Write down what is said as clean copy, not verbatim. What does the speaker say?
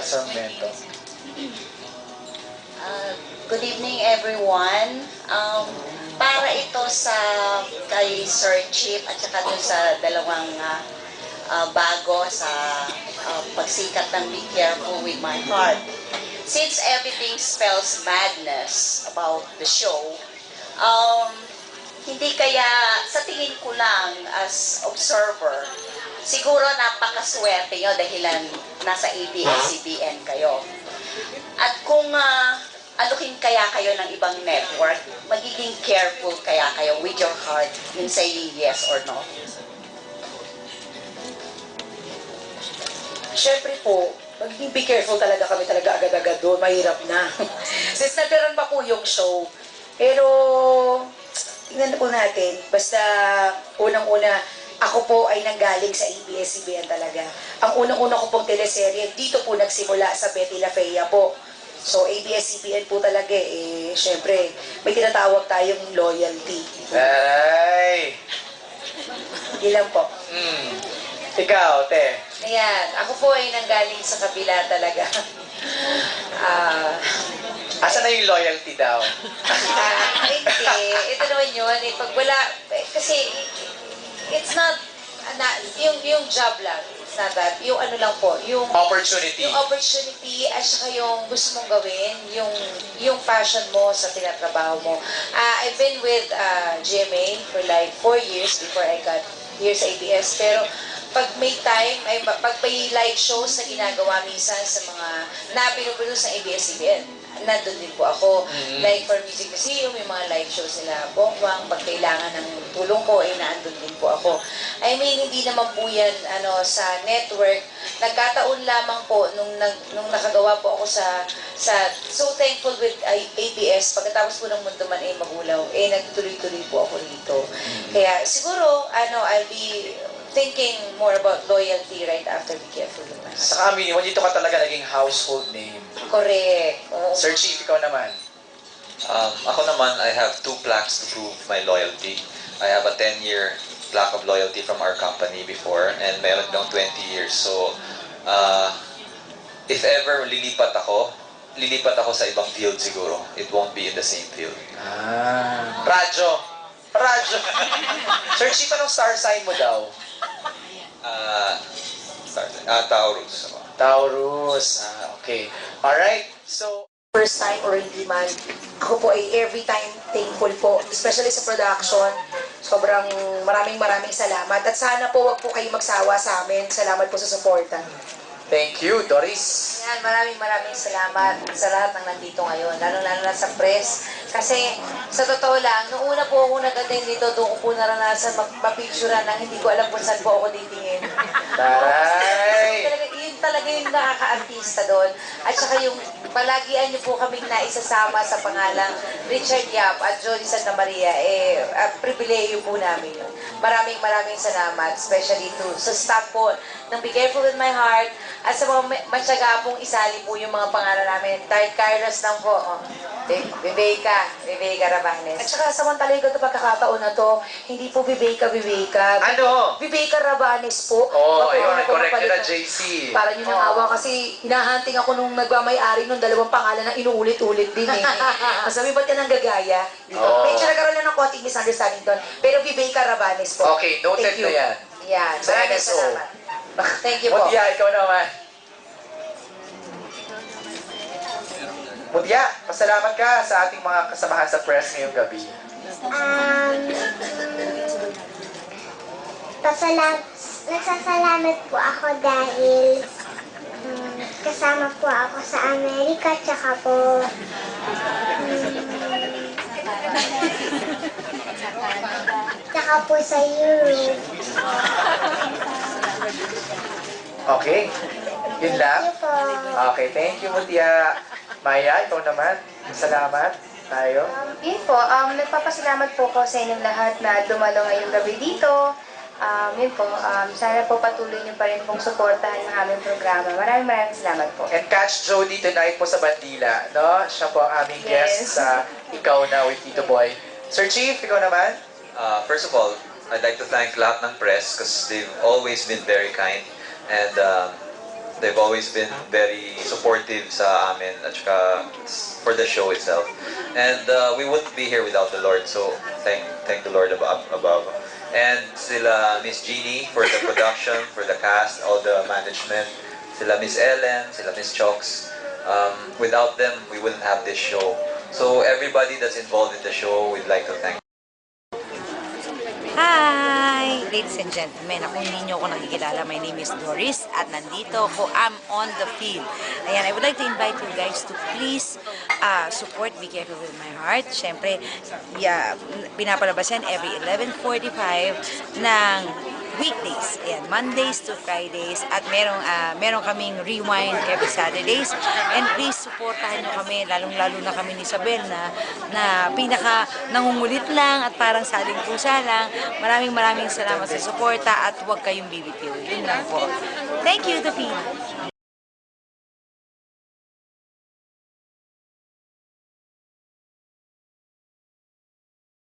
Sarmiento. Good evening, everyone. Para ito sa kay Sir Chip at saka dun sa dalawang bago sa pagsikat ng Be Careful With My Heart. Since everything spells madness about the show, hindi kaya, sa tingin ko lang as observer, siguro napakaswerte nyo dahilan nasa ABS-CBN kayo. At kung alukin kaya kayo ng ibang network, magiging careful kaya kayo with your heart in saying yes or no? Siyempre po, magiging be careful talaga kami talaga agad-agad doon. Mahirap na. Since nagkaroon pa po yung show. Pero, tingnan po natin. Basta, unang-una, ako po ay nanggaling sa ABS-CBN talaga. Ang unang-una ko pong teleserye, dito po nagsimula sa Betty La Fea po. So, ABS-CBN po talaga syempre, may tinatawag tayong loyalty. Ay! Hindi lang po. Ikaw, te. Ayan, ako po ay nanggaling sa kabila talaga. Asa na yung loyalty daw? Hindi. Ito naman yun. Pag wala, kasi it's not, yung job lang. It's not that. Yung ano lang po, yung Opportunity. Yung opportunity at saka yung gusto mong gawin, yung passion mo sa tinatrabaho mo. I've been with GMA for like 4 years before I got here sa ABS. Pero pag may time, pag may live shows na ginagawa minsan sa mga na pinuproduce ng ABS-CBN, nandun din po ako. Like for Music Museum, yung mga live shows nila Bongbang, pag kailangan ng tulong ko, naandun din po ako. I mean, hindi naman po yan sa network. Nagkataon lamang po nung nakagawa po ako so thankful with ABS, pagkatapos po ng Mundo Man Magulaw, nagtuloy-tuloy po ako rito. Kaya siguro, I'll be thinking more about loyalty right after Be Careful With My Heart. Sa kami, dito ka talaga naging household name. Correct. Sir Chief, ikaw naman. Ako naman, I have 2 plaques to prove my loyalty. I have a 10-year plaque of loyalty from our company before, and meron ng 20 years. So, if ever lilipat ako sa ibang field siguro. It won't be in the same field. Radyo. Sir Chief, anong star sign mo daw? Taurus ako. Taurus. Okay. Alright. So, First time or hindi man, ako po ay every time thankful po, especially sa production. Sobrang maraming salamat. At sana po wag po kayo magsawa sa amin. Salamat po sa suporta. thank you, Doris. Yan, maraming salamat sa lahat ng nandito ngayon, lalo na sa press. Kasi, sa totoo lang, nung una po ako nag-attend dito, doon ko po naranasan mapicturean nang hindi ko alam kung saan po ako titingin. Taray! Yun talaga yung nakaka-artista doon. At saka yung palagian niyo po kaming naisasama sa pangalang Richard Yap at Johnny Santa Maria, pribileyo po namin yun. Maraming salamat, especially sa staff po ng Be Careful With My Heart, at sa mga matyaga pong isali po yung mga pangalan namin. Tart Carlos lang po. Viveka Rabanes. At saka samantalay ko ito pagkakataon na to, hindi po Viveka. Ano? Viveka Rabanes po. Ayun, correct yun na, JC. Para nyo nang awa kasi hinahunting ako nung nagmamay-ari nung dalawang pangalan na inuulit-ulit din Masabi ba't yan ang gagaya? Medyo nagkaroon lang ng konting misunderstanding doon. Pero Viveka Rabanes po. Okay, noted na yan. Yan. Sa Maraming NSO. salamat. Thank you po. Mutya, ikaw naman. Mutya, pasalamat ka sa ating mga kasamahan sa press ngayong gabi. Nagsasalamat po ako dahil kasama po ako sa Amerika, tsaka po sa Europe. Okay? Yun lang? Thank you po. Okay, thank you, Mutya. Maya, ikaw naman. Salamat tayo. Yun po, nagpapasalamat po ko sa inyong lahat na dumalo ngayong gabi dito. Yun po, sana po patuloy niyo pa rin pong suportahan ang aming programa. Maraming salamat po. And catch Jody tonight po sa Bandila, no? Siya po ang aming guest sa Ikaw Na with Tito Boy. Sir Chief, ikaw naman? First of all, I'd like to thank lahat ng press because they've always been very kind. And they've always been very supportive sa amin at saka for the show itself. And we wouldn't be here without the Lord, so thank the Lord above. And sila Miss Jeannie for the production, for the cast, all the management, sila Miss Ellen, sila Miss Chokes. Without them, we wouldn't have this show. So everybody that's involved in the show, we'd like to thank. Hi! Ladies and gentlemen, kung hindi nyo ako nakikilala, my name is Doris at nandito ako, I'm on the field. Ayan, I would like to invite you guys to please support Be Careful With My Heart. Siyempre, pinapalabas yan every 11:45 ng weekdays. Ayan, Mondays to Fridays. At meron kaming rewind every Saturdays. And please, supportahan nyo kami, lalong-lalo na kami ni Isabel na pinaka nangungulit lang at parang saling pusa lang. Maraming salamat sa suporta at huwag kayong bibitiw. Yun lang po. Thank you, The Pin.